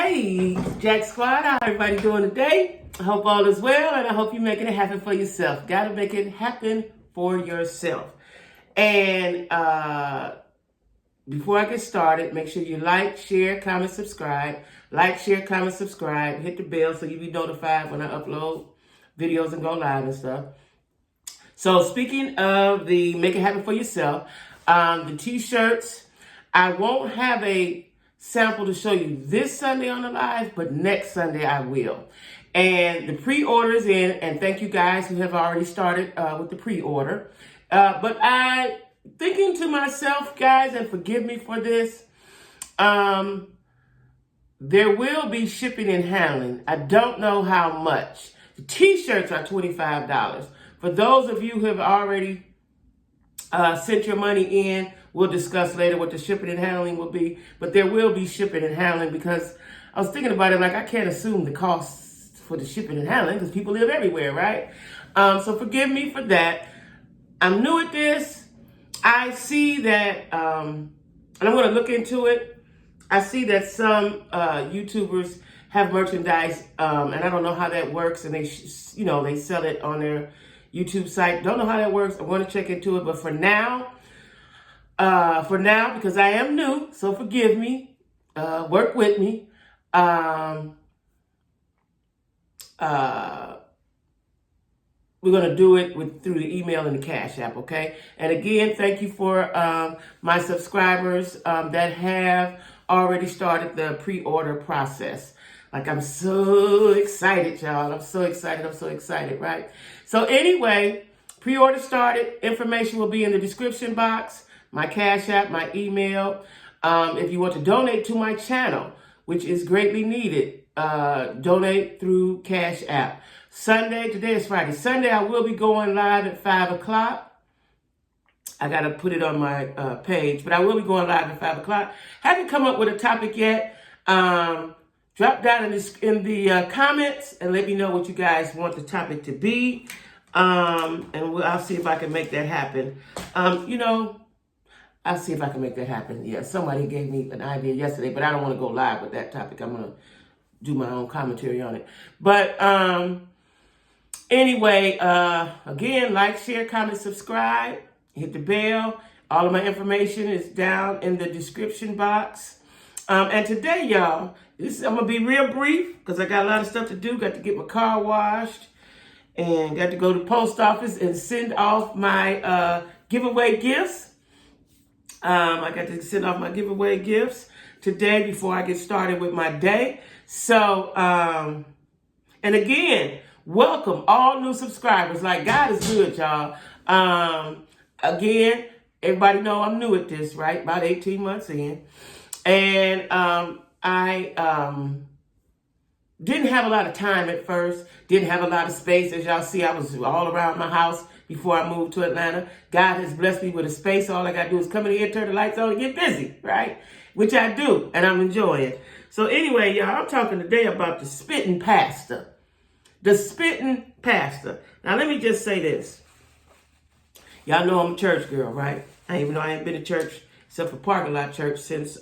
Hey, Jack Squad, how everybody doing today? I hope all is well, and I hope you're making it happen for yourself. Got to make it happen for yourself. And before I get started, make sure you like, share, comment, subscribe. Like, share, comment, subscribe. Hit the bell so you'll be notified when I upload videos and go live and stuff. So speaking of the Make It Happen for Yourself, the t-shirts, I won't have a sample to show you this Sunday on the live, but next Sunday I will. And the pre-order is in, and thank you guys who have already started with the pre-order. But I thinking to myself, guys, and forgive me for this, there will be shipping and handling. I don't know how much. The t-shirts are $25. For those of you who have already sent your money in, we'll discuss later what the shipping and handling will be, but there will be shipping and handling because I was thinking about it, like I can't assume the costs for the shipping and handling because people live everywhere, right? So forgive me for that. I'm new at this. I see that, and I'm going to look into it. I see that some YouTubers have merchandise, and I don't know how that works, and they sell it on their YouTube site. Don't know how that works. I want to check into it, but for now, because I am new, so forgive me, work with me. We're going to do it through the email and the Cash App, okay? And again, thank you for my subscribers that have already started the pre-order process. Like, I'm so excited, y'all. I'm so excited, right? So anyway, pre-order started. Information will be in the description box. My Cash App, my email. If you want to donate to my channel, which is greatly needed, donate through Cash App. Sunday, today is Friday. Sunday, I will be going live at 5 o'clock. I got to put it on my page, but I will be going live at 5 o'clock. Haven't come up with a topic yet. Drop down in the comments and let me know what you guys want the topic to be. And I'll see if I can make that happen. I'll see if I can make that happen. Yeah, somebody gave me an idea yesterday, but I don't want to go live with that topic. I'm going to do my own commentary on it. But anyway, again, like, share, comment, subscribe, hit the bell. All of my information is down in the description box. And today, y'all, I'm going to be real brief because I got a lot of stuff to do. Got to get my car washed and got to go to the post office and send off my giveaway gifts. I got to send off my giveaway gifts today before I get started with my day. So, and again, welcome all new subscribers. Like, God is good, y'all. Again, everybody know I'm new at this, right? About 18 months in. And I didn't have a lot of time at first. Didn't have a lot of space. As y'all see, I was all around my house before I moved to Atlanta. God has blessed me with a space. All I got to do is come in here, turn the lights on, and get busy, right? Which I do, and I'm enjoying. So anyway, y'all, I'm talking today about the spitting pastor. The spitting pastor. Now, let me just say this. Y'all know I'm a church girl, right? Even though I ain't been to church except for parking lot church since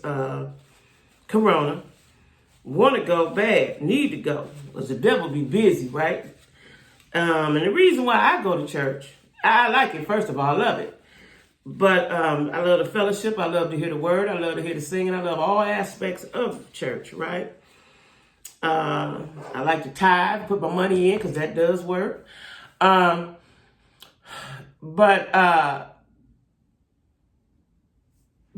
Corona. Want to go bad, need to go, because the devil be busy, right? And the reason why I go to church, I like it. First of all, I love it. But I love the fellowship. I love to hear the word. I love to hear the singing. I love all aspects of church, right? I like to tithe, put my money in, because that does work. But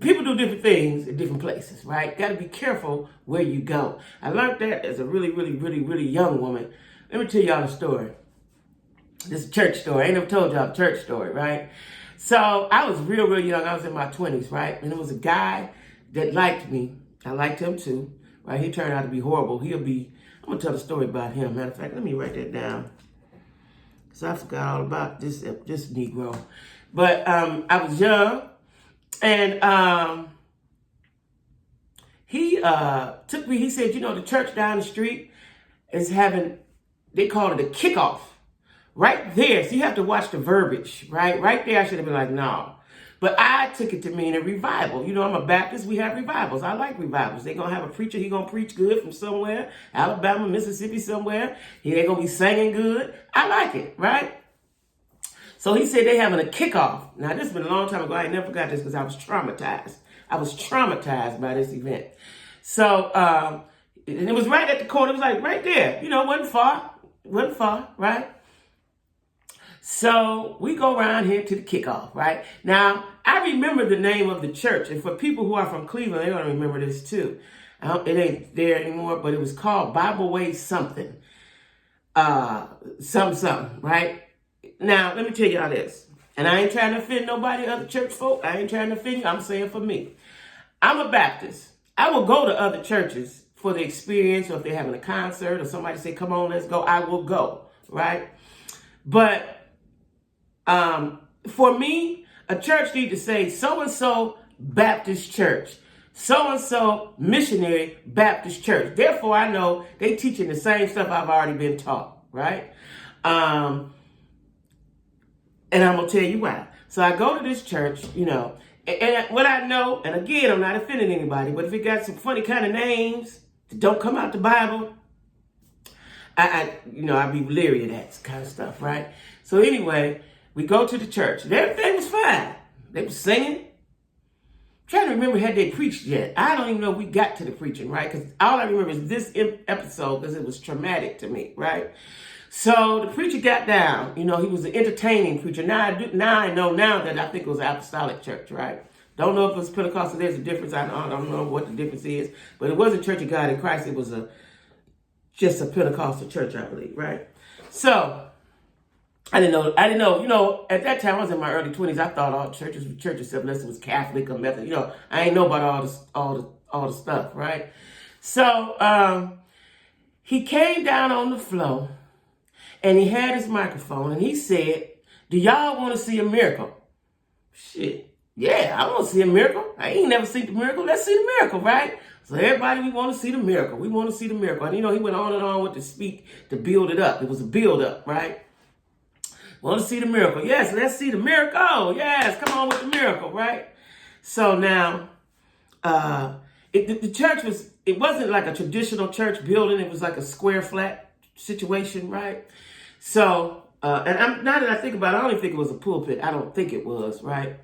people do different things in different places, right? Got to be careful where you go. I learned that as a really young woman. Let me tell y'all a story. This is a church story. I ain't never told y'all a church story, right? So I was real young. I was in my 20s, right? And there was a guy that liked me. I liked him too, right? He turned out to be horrible. I'm going to tell a story about him. Matter of fact, let me write that down, because I forgot all about this Negro. But I was young. And he took me, he said, the church down the street is having, they call it a kickoff. Right there. So you have to watch the verbiage, right? Right there, I should have been like, no. But I took it to mean a revival. You know, I'm a Baptist. We have revivals. I like revivals. They're going to have a preacher. He's going to preach good from somewhere, Alabama, Mississippi, somewhere. They're going to be singing good. I like it, right? So he said they having a kickoff. Now, this has been a long time ago. I never forgot this because I was traumatized. I was traumatized by this event. So, and it was right at the corner. It was like right there. You know, wasn't far, right? So we go around here to the kickoff, right? Now, I remember the name of the church. And for people who are from Cleveland, they're going to remember this too. It ain't there anymore, but it was called Bible Way something. Something, right? Now, let me tell y'all this. And I ain't trying to offend nobody, other church folk. I ain't trying to offend you. I'm saying for me. I'm a Baptist. I will go to other churches for the experience, or if they're having a concert or somebody say, come on, let's go, I will go, right? But for me, a church need to say so-and-so Baptist church, so-and-so missionary Baptist church. Therefore, I know they teaching the same stuff I've already been taught, right? And I'm going to tell you why. So I go to this church, you know, and what I know, and again, I'm not offending anybody, but if it got some funny kind of names that don't come out the Bible, I'd be leery of that kind of stuff, right? So anyway, we go to the church. And everything was fine. They were singing. I'm trying to remember, had they preached yet? I don't even know if we got to the preaching, right? Because all I remember is this episode because it was traumatic to me, right? So the preacher got down. You know, he was an entertaining preacher. Now I know that I think it was an apostolic church, right? Don't know if it was Pentecostal. There's a difference. I don't know what the difference is. But it wasn't Church of God in Christ. It was just a Pentecostal church, I believe, right? So I didn't know. You know, at that time, I was in my early 20s. I thought all churches were churches, unless it was Catholic or Methodist. You know, I ain't know about all the stuff, right? So he came down on the floor, and he had his microphone, and he said, "Do y'all want to see a miracle?" Shit, yeah, I want to see a miracle. I ain't never seen the miracle. Let's see the miracle, right? So everybody, we want to see the miracle. We want to see the miracle. And you know, he went on and on with the speak to build it up. It was a build up, right? Want to see the miracle. Yes, let's see the miracle. Yes, come on with the miracle, right? So now, the church it wasn't like a traditional church building. It was like a square flat situation, right? So, and now that I think about it, I don't even think it was a pulpit. I don't think it was, right?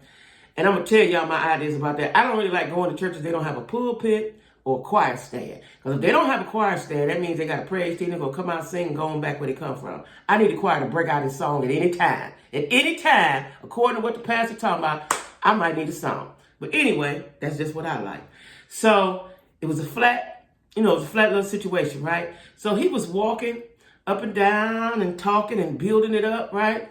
And I'm going to tell y'all my ideas about that. I don't really like going to churches. They don't have a pulpit or a choir stand. Because if they don't have a choir stand, that means they got a praise team. They're going to come out singing, going back where they come from. I need the choir to break out a song at any time. At any time, according to what the pastor talking about, I might need a song. But anyway, that's just what I like. So it was a flat little situation, right? So he was walking up and down and talking and building it up, right?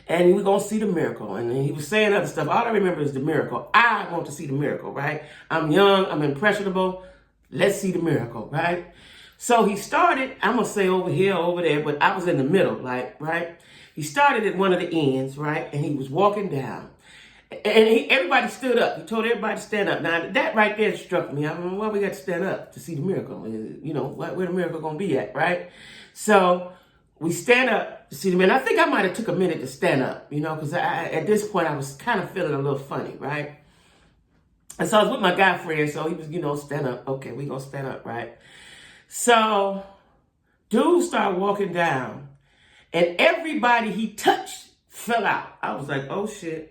And we were going to see the miracle. And he was saying other stuff. All I remember is the miracle. I want to see the miracle, right? I'm young. I'm impressionable. Let's see the miracle, right? So he started, I'm going to say over here, over there, but I was in the middle, like, right? He started at one of the ends, right? And he was walking down. And everybody stood up. He told everybody to stand up. Now, that right there struck me. I don't know why we got to stand up to see the miracle. You know, where the miracle going to be at, right? So we stand up to see the miracle. I think I might have took a minute to stand up, you know, because at this point I was kind of feeling a little funny, right? And so I was with my guy friend, so he was, you know, stand up. Okay, we going to stand up, right? So dude started walking down, and everybody he touched fell out. I was like, oh, shit.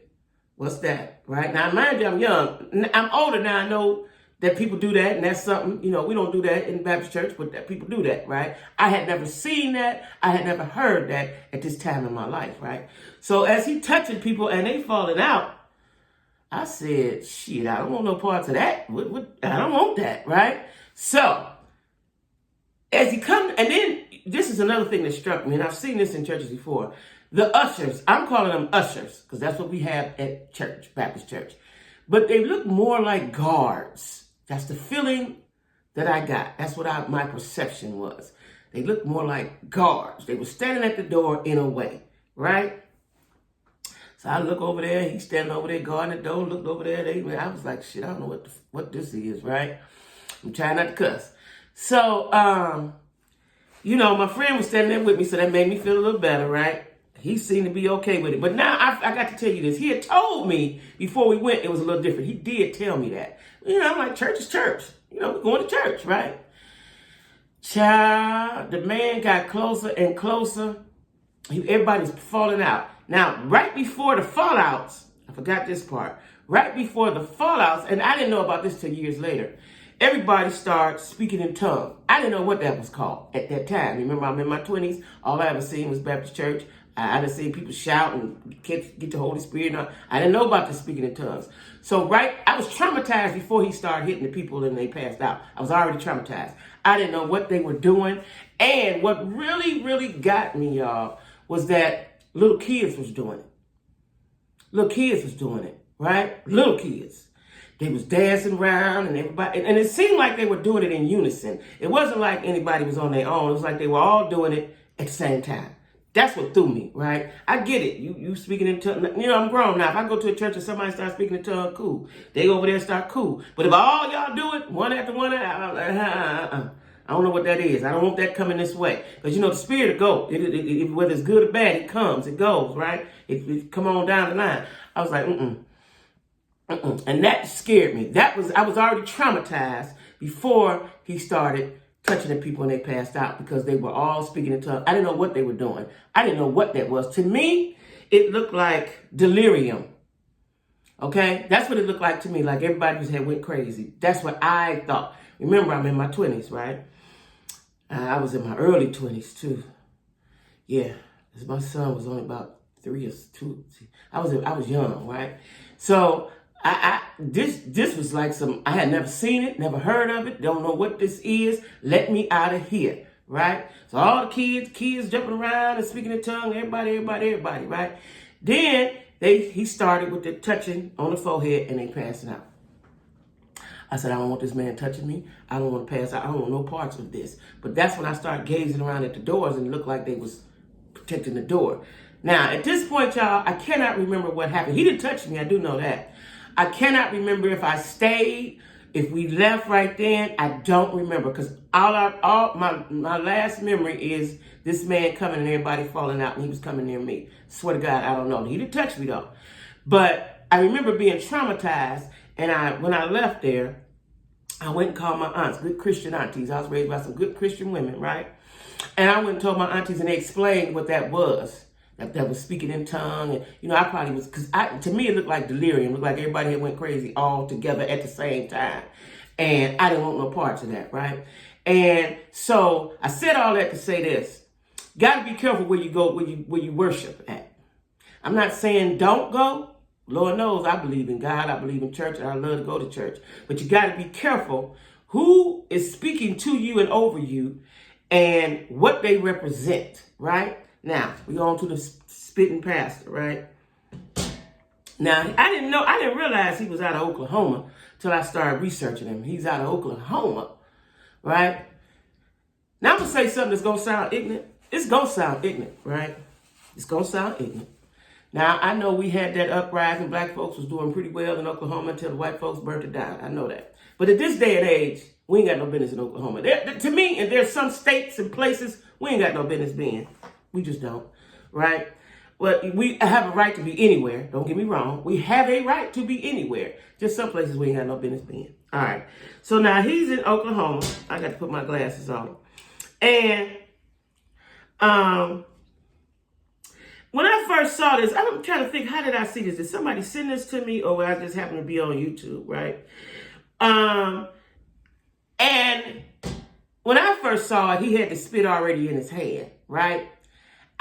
What's that? Right? Now, mind you, I'm young. I'm older now. I know that people do that, and that's something, you know, we don't do that in the Baptist church, but that people do that, right? I had never seen that. I had never heard that at this time in my life, right? So as he touching people and they falling out, I said, shit, I don't want no parts of that. I don't want that, right? So as he come, and then this is another thing that struck me, and I've seen this in churches before. The ushers, I'm calling them ushers, because that's what we have at church, Baptist church. But they look more like guards. That's the feeling that I got. That's what my perception was. They looked more like guards. They were standing at the door in a way, right? So I look over there. He's standing over there guarding the door. Looked over there. I was like, shit, I don't know what this is, right? I'm trying not to cuss. So, you know, my friend was standing there with me, so that made me feel a little better, right? He seemed to be okay with it. But now I got to tell you this. He had told me before we went it was a little different. He did tell me that. I'm like, church is church. We're going to church, right? Child, the man got closer and closer. Everybody's falling out. Now, right before the fallouts, I forgot this part. Right before the fallouts, and I didn't know about this till years later, everybody started speaking in tongues. I didn't know what that was called at that time. Remember, I'm in my 20s. All I ever seen was Baptist church. I didn't see people shout and get the Holy Spirit. I didn't know about the speaking in tongues. So, I was traumatized before he started hitting the people and they passed out. I was already traumatized. I didn't know what they were doing. And what really, really got me, y'all, was that little kids was doing it. Little kids was doing it, right? Little kids. They was dancing around and everybody, and it seemed like they were doing it in unison. It wasn't like anybody was on their own. It was like they were all doing it at the same time. That's what threw me, right? I get it. You speaking in tongues. I'm grown now. If I go to a church and somebody starts speaking in tongues, cool. They over there start cool. But if all y'all do it, one after one, I don't know what that is. I don't want that coming this way. Because, the spirit will go. Whether it's good or bad, it comes. It goes, right? It come on down the line. I was like, And that scared me. I was already traumatized before he started touching the people and they passed out because they were all speaking in tongues. I didn't know what they were doing. I didn't know what that was. To me, it looked like delirium. Okay? That's what it looked like to me. Like everybody just went crazy. That's what I thought. Remember, I'm in my 20s, right? I was in my early 20s too. Yeah. My son was only about 3 or 2. I was young, right? So this was like I had never seen it, never heard of it, don't know what this is. Let me out of here, right? So all the kids jumping around and speaking in tongues, everybody, right? Then he started with the touching on the forehead and they passing out. I said, I don't want this man touching me. I don't want to pass out. I don't want no parts of this. But that's when I started gazing around at the doors and it looked like they was protecting the door. Now, at this point, y'all, I cannot remember what happened. He didn't touch me. I do know that. I cannot remember if I stayed, if we left right then. I don't remember because all my last memory is this man coming and everybody falling out and he was coming near me. Swear to God, I don't know. He didn't touch me though. But I remember being traumatized and when I left there, I went and called my aunts, good Christian aunties. I was raised by some good Christian women, right? And I went and told my aunties and they explained what that was. That was speaking in tongue. And, I probably was, because to me it looked like delirium. It looked like everybody had went crazy all together at the same time. And I didn't want no parts of that, right? And so I said all that to say this. Got to be careful where you go, where you worship at. I'm not saying don't go. Lord knows I believe in God. I believe in church and I love to go to church. But you got to be careful who is speaking to you and over you and what they represent, right? Now, we go on to the spitting pastor, right? Now, I didn't realize he was out of Oklahoma till I started researching him. He's out of Oklahoma, right? Now, I'm going to say something that's going to sound ignorant. It's going to sound ignorant, right? It's going to sound ignorant. Now, I know we had that uprising. Black folks was doing pretty well in Oklahoma until the white folks burnt it down. I know that. But at this day and age, we ain't got no business in Oklahoma. To me, and there's some states and places we ain't got no business being. We just don't, right? Well, we have a right to be anywhere. Don't get me wrong. We have a right to be anywhere. Just some places we ain't got no business being. All right. So now he's in Oklahoma. I got to put my glasses on. And when I first saw this, I'm trying to think, how did I see this? Did somebody send this to me or I just happened to be on YouTube, right? And when I first saw it, he had the spit already in his hand, right?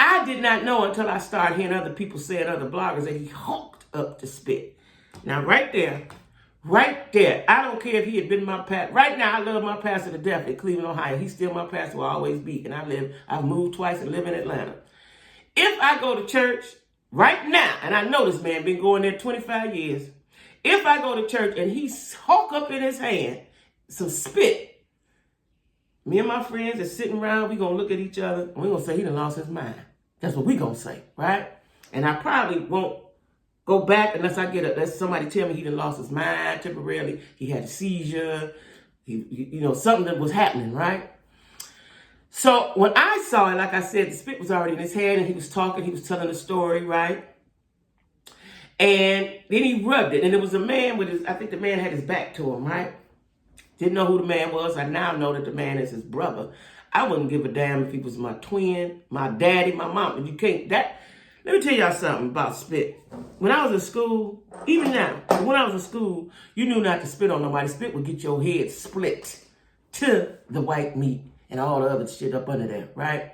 I did not know until I started hearing other people saying, other bloggers, that he hulked up the spit. Now, right there, I don't care if he had been my pastor. Right now, I love my pastor to death in Cleveland, Ohio. He's still my pastor, will always be. And I've moved twice and live in Atlanta. If I go to church right now, and I know this man been going there 25 years. If I go to church and he hulk up in his hand some spit, me and my friends are sitting around, we going to look at each other, and we're going to say he done lost his mind. That's what we going to say, right? And I probably won't go back unless somebody tell me he done lost his mind temporarily. He had a seizure. Something that was happening, right? So when I saw it, like I said, the spit was already in his head and he was talking, he was telling the story, right? And then he rubbed it. And it was a man with his, I think the man had his back to him, right? Didn't know who the man was. I now know that the man is his brother. I wouldn't give a damn if he was my twin, my daddy, my mom. You can't, that, let me tell y'all something about spit. When I was in school, even now, when I was in school, you knew not to spit on nobody. Spit would get your head split to the white meat and all the other shit up under there, right?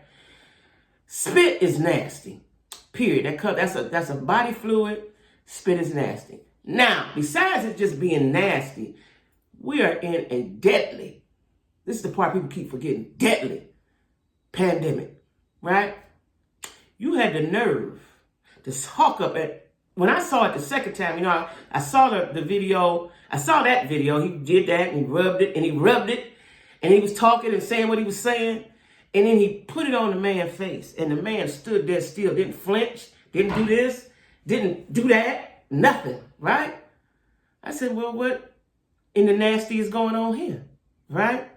Spit is nasty, period. That's a body fluid. Spit is nasty. Now, besides it just being nasty, we are in a deadly, this is the part people keep forgetting, deadly pandemic, right? You had the nerve to hawk up at, when I saw it the second time, I saw the video, I saw that video, he did that and he rubbed it, and he was talking and saying what he was saying, and then he put it on the man's face, and the man stood there still, didn't flinch, didn't do this, didn't do that, nothing, right? I said, well, what in the nasty is going on here, right?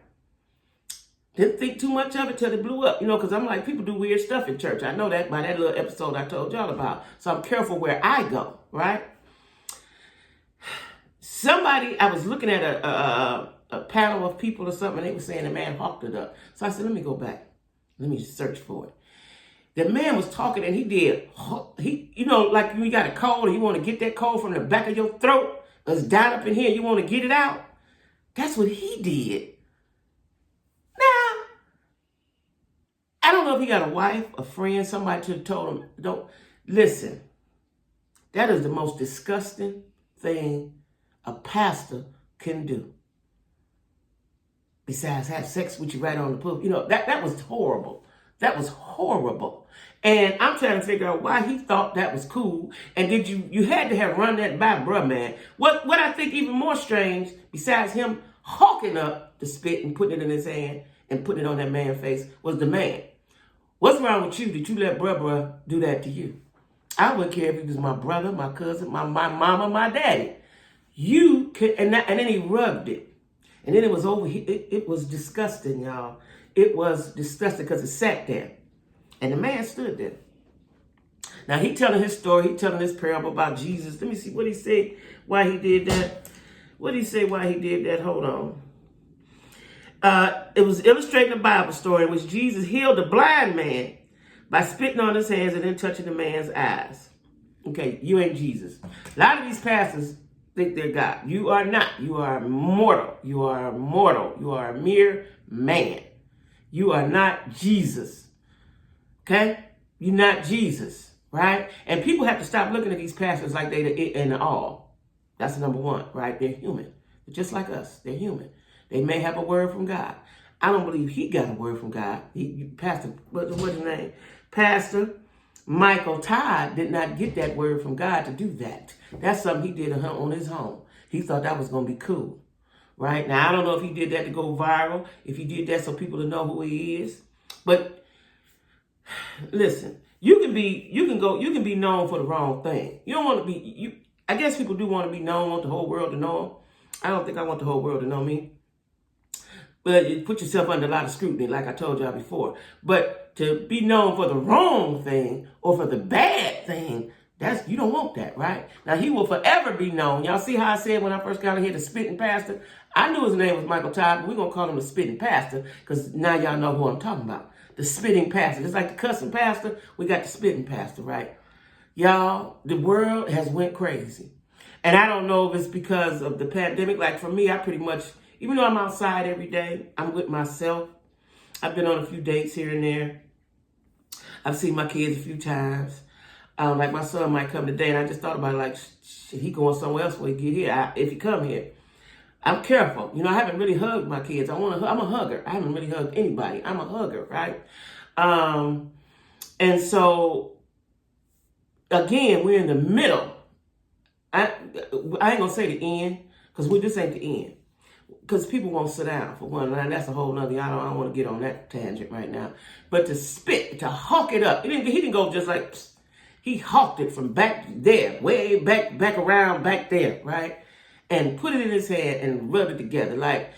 Didn't think too much of it till it blew up, because I'm like, people do weird stuff in church. I know that by that little episode I told y'all about. So I'm careful where I go, right? I was looking at a panel of people or something, and they were saying the man hawked it up. So I said, let me go back. Let me search for it. The man was talking, and like when you got a cold, and you want to get that cold from the back of your throat, it's down up in here, you want to get it out. That's what he did. Now, I don't know if he got a wife, a friend, somebody to have told him, don't, listen, that is the most disgusting thing a pastor can do. Besides have sex with you right on the pulpit. That was horrible. That was horrible. And I'm trying to figure out why he thought that was cool. And did you had to have run that by, bruh, man. What I think even more strange, besides him hawking up the spit and putting it in his hand and putting it on that man's face, was the man. What's wrong with you? Did you let bruh do that to you? I wouldn't care if he was my brother, my cousin, my mama, my daddy. You could, and then he rubbed it. And then it was over. It was disgusting, y'all. It was disgusting because it sat there. And the man stood there. Now, he telling his story. He telling his parable about Jesus. Let me see what he said, why he did that. What did he say why he did that? Hold on. It was illustrating a Bible story in which Jesus healed a blind man by spitting on his hands and then touching the man's eyes. Okay, you ain't Jesus. A lot of these pastors think they're God. You are not. You are mortal. You are mortal. You are a mere man. You are not Jesus. Okay? You're not Jesus, right? And people have to stop looking at these pastors like they're the it and the all. That's number one, right? They're human. They're just like us. They're human. They may have a word from God. I don't believe he got a word from God. Pastor, what's his name? Pastor Michael Todd did not get that word from God to do that. That's something he did on his own. He thought that was going to be cool, right? Now, I don't know if he did that to go viral, if he did that so people to know who he is. But listen, you can be known for the wrong thing. You don't want to be, I guess people do want to be known, want the whole world to know them. I don't think I want the whole world to know me. But you put yourself under a lot of scrutiny, like I told y'all before. But to be known for the wrong thing or for the bad thing, you don't want that, right? Now, he will forever be known. Y'all see how I said when I first got here, the spitting pastor? I knew his name was Michael Todd, but we're going to call him the spitting pastor because now y'all know who I'm talking about. The spitting pastor. Just like the cussing pastor, we got the spitting pastor, right? Y'all, the world has went crazy. And I don't know if it's because of the pandemic. Like for me, I pretty much, even though I'm outside every day, I'm with myself. I've been on a few dates here and there. I've seen my kids a few times. Like my son might come today, and I just thought about it, like, shit, he going somewhere else when he get here. If he come here, I'm careful. I haven't really hugged my kids. I'm a hugger. I haven't really hugged anybody. I'm a hugger, right? And so, again, we're in the middle. I ain't gonna say the end, because this ain't the end. Because people won't sit down, for one. And that's a whole nother, I don't want to get on that tangent right now. But to spit, to hawk it up. He didn't go just like, psst. He hawked it from back there, way back around back there, right? And put it in his hand and rubbed it together. Like,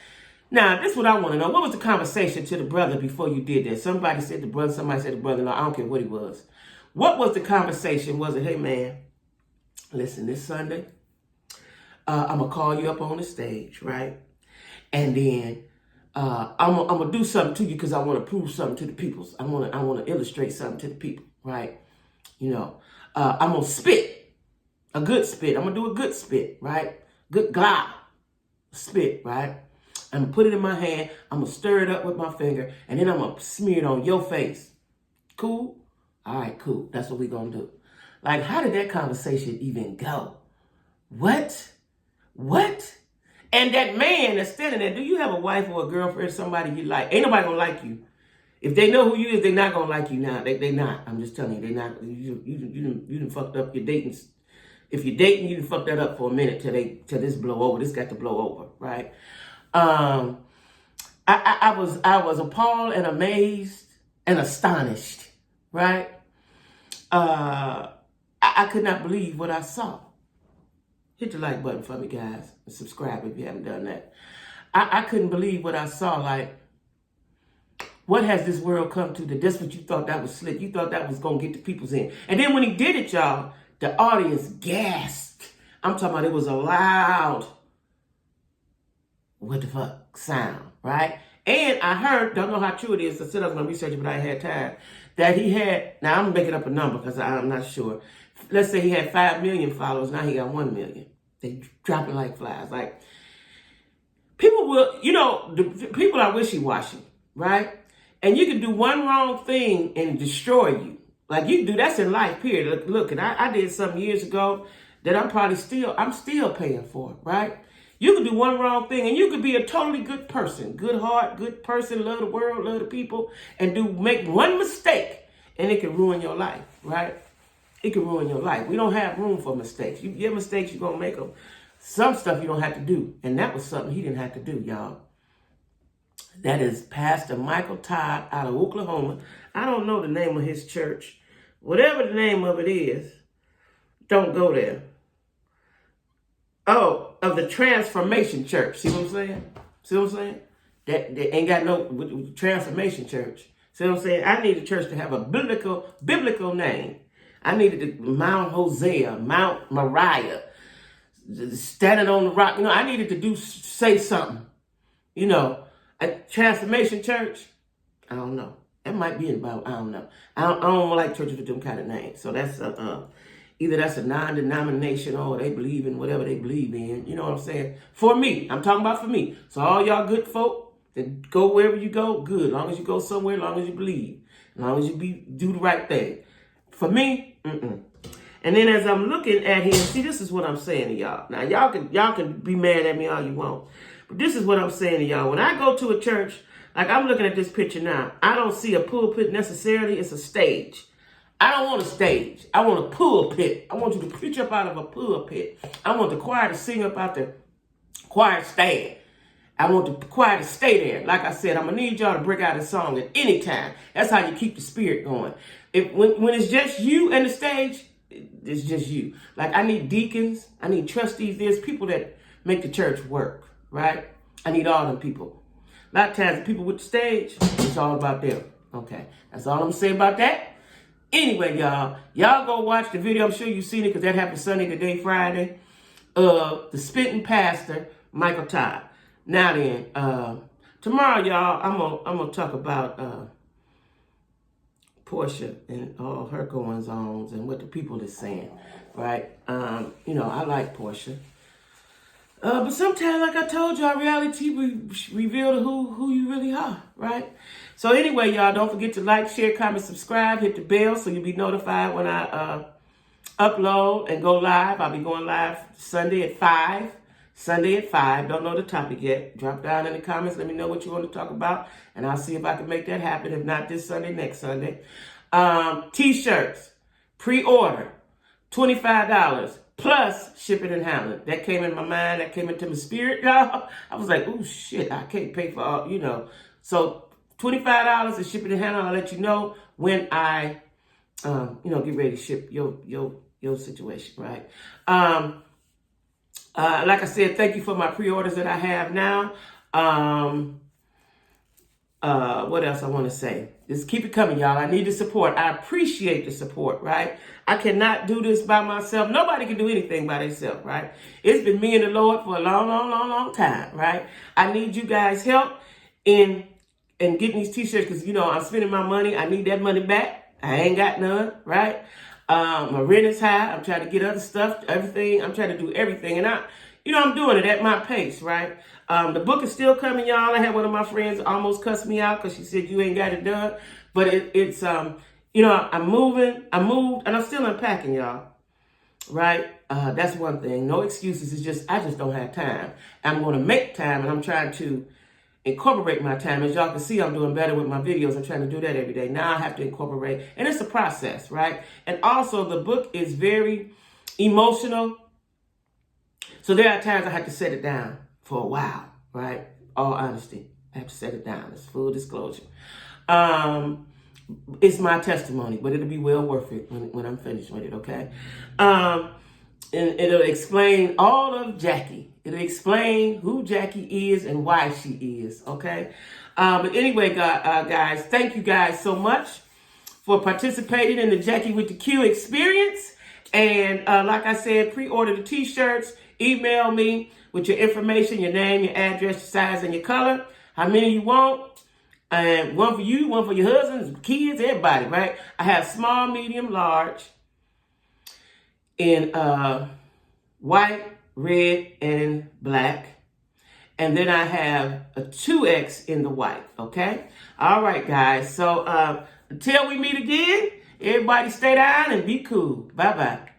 Now, this is what I want to know. What was the conversation to the brother before you did that? Somebody said the brother, somebody said the brother-in-law. I don't care what he was. What was the conversation? Was it, hey, man, listen, this Sunday, I'm going to call you up on the stage, right? And then I'm going to do something to you because I want to prove something to the people. I want to illustrate something to the people, right? You know, I'm going to spit, a good spit. I'm going to do a good spit, right? Good glob spit, right? I'm going to put it in my hand. I'm going to stir it up with my finger. And then I'm going to smear it on your face. Cool? All right, cool. That's what we're going to do. Like, how did that conversation even go? What? And that man that's standing there, do you have a wife or a girlfriend, somebody you like? Ain't nobody going to like you. If they know who you is, they're not going to like you now. They not. I'm just telling you, they not. You done fucked up your dating. If you're dating, you done fucked that up for a minute till this blow over. This got to blow over, right? I was appalled and amazed and astonished, right? I could not believe what I saw. Hit the like button for me, guys, and subscribe if you haven't done that. I couldn't believe what I saw. Like, what has this world come to? That that's what you thought that was slick. You thought that was going to get the people's in. And then when he did it, y'all, the audience gasped. I'm talking about it was a loud, what the fuck sound, right? And I heard, don't know how true it is, I said I was going to research it, but I had time, that he had, now I'm making up a number because I'm not sure. Let's say he had 5 million followers, now he got 1 million. They dropping like flies. Like, people will, you know, the people are wishy-washy, right? And you can do one wrong thing and destroy you. Like, you do, that's in life, period. Look, and I did something years ago that I'm still paying for, right? You could do one wrong thing and you could be a totally good person, good heart, good person, love the world, love the people, and make one mistake and it can ruin your life, right? It can ruin your life. We don't have room for mistakes. Your mistakes, you're going to make them. Some stuff you don't have to do. And that was something he didn't have to do, y'all. That is Pastor Michael Todd out of Oklahoma. I don't know the name of his church. Whatever the name of it is, don't go there. Oh, of the Transformation Church. See what I'm saying? See what I'm saying? That ain't got no Transformation Church. See what I'm saying? I need a church to have a biblical name. I needed Mount Hosea, Mount Moriah, standing on the rock. You know, I needed to say something. You know, a Transformation Church, I don't know. That might be about, I don't know. I don't like churches with them kind of names. So that's either that's a non-denominational or they believe in whatever they believe in. You know what I'm saying? For me, I'm talking about for me. So all y'all good folk that go wherever you go, good. As long as you go somewhere, as long as you believe, as long as you do the right thing. For me, And then as I'm looking at him, see, this is what I'm saying to y'all. Now, y'all can be mad at me all you want. But this is what I'm saying to y'all. When I go to a church, like I'm looking at this picture now, I don't see a pulpit necessarily. It's a stage. I don't want a stage. I want a pulpit. I want you to preach up out of a pulpit. I want the choir to sing up out the choir stand. I want the choir to stay there. Like I said, I'm going to need y'all to break out a song at any time. That's how you keep the spirit going. When it's just you and the stage, it's just you. Like, I need deacons. I need trustees. There's people that make the church work, right? I need all them people. A lot of times, the people with the stage, it's all about them. Okay, that's all I'm going to say about that. Anyway, y'all go watch the video. I'm sure you've seen it because that happened Sunday, today, Friday. The spitting pastor, Michael Todd. Now then, tomorrow, y'all, I'm gonna talk about Portia and all her goings-ons and what the people is saying, right? You know, I like Portia. But sometimes, like I told y'all, reality reveal who you really are, right? So anyway, y'all, don't forget to like, share, comment, subscribe, hit the bell so you'll be notified when I upload and go live. I'll be going live Sunday at 5. Don't know the topic yet. Drop down in the comments. Let me know what you want to talk about. And I'll see if I can make that happen. If not this Sunday, next Sunday. T-shirts. Pre-order. $25. Plus shipping and handling. That came in my mind. That came into my spirit, y'all. I was like, oh, shit. I can't pay for all, you know. So $25 is shipping and handling. I'll let you know when I, get ready to ship your situation, right? Like I said, thank you for my pre-orders that I have now. What else I want to say? Just keep it coming, y'all. I need the support. I appreciate the support, right? I cannot do this by myself. Nobody can do anything by themselves, right? It's been me and the Lord for a long, long, long, long time, right? I need you guys' help in getting these t-shirts because, you know, I'm spending my money. I need that money back. I ain't got none, right? My rent is high. I'm trying to get other stuff, everything. I'm trying to do everything. And I'm doing it at my pace, right? The book is still coming, y'all. I had one of my friends almost cuss me out because she said, you ain't got it done. But it's I moved, and I'm still unpacking, y'all. Right? That's one thing. No excuses. It's just, I just don't have time. I'm going to make time, and I'm trying to incorporate my time. As y'all can see, I'm doing better with my videos. I'm trying to do that every day. Now I have to incorporate, and it's a process, right? And also, the book is very emotional. So there are times I have to set it down for a while, right? All honesty. I have to set it down. It's full disclosure. It's my testimony, but it'll be well worth it when I'm finished with it, okay? And it'll explain all of Jacquie. It'll explain who Jacquie is and why she is, okay? But anyway, guys, thank you guys so much for participating in the Jacquie with the Q experience. And like I said, pre-order the t-shirts. Email me with your information, your name, your address, your size, and your color. How many you want. And one for you, one for your husbands, kids, everybody, right? I have small, medium, large in white, red, and black. And then I have a 2X in the white, okay? All right, guys. So until we meet again, everybody stay down and be cool. Bye-bye.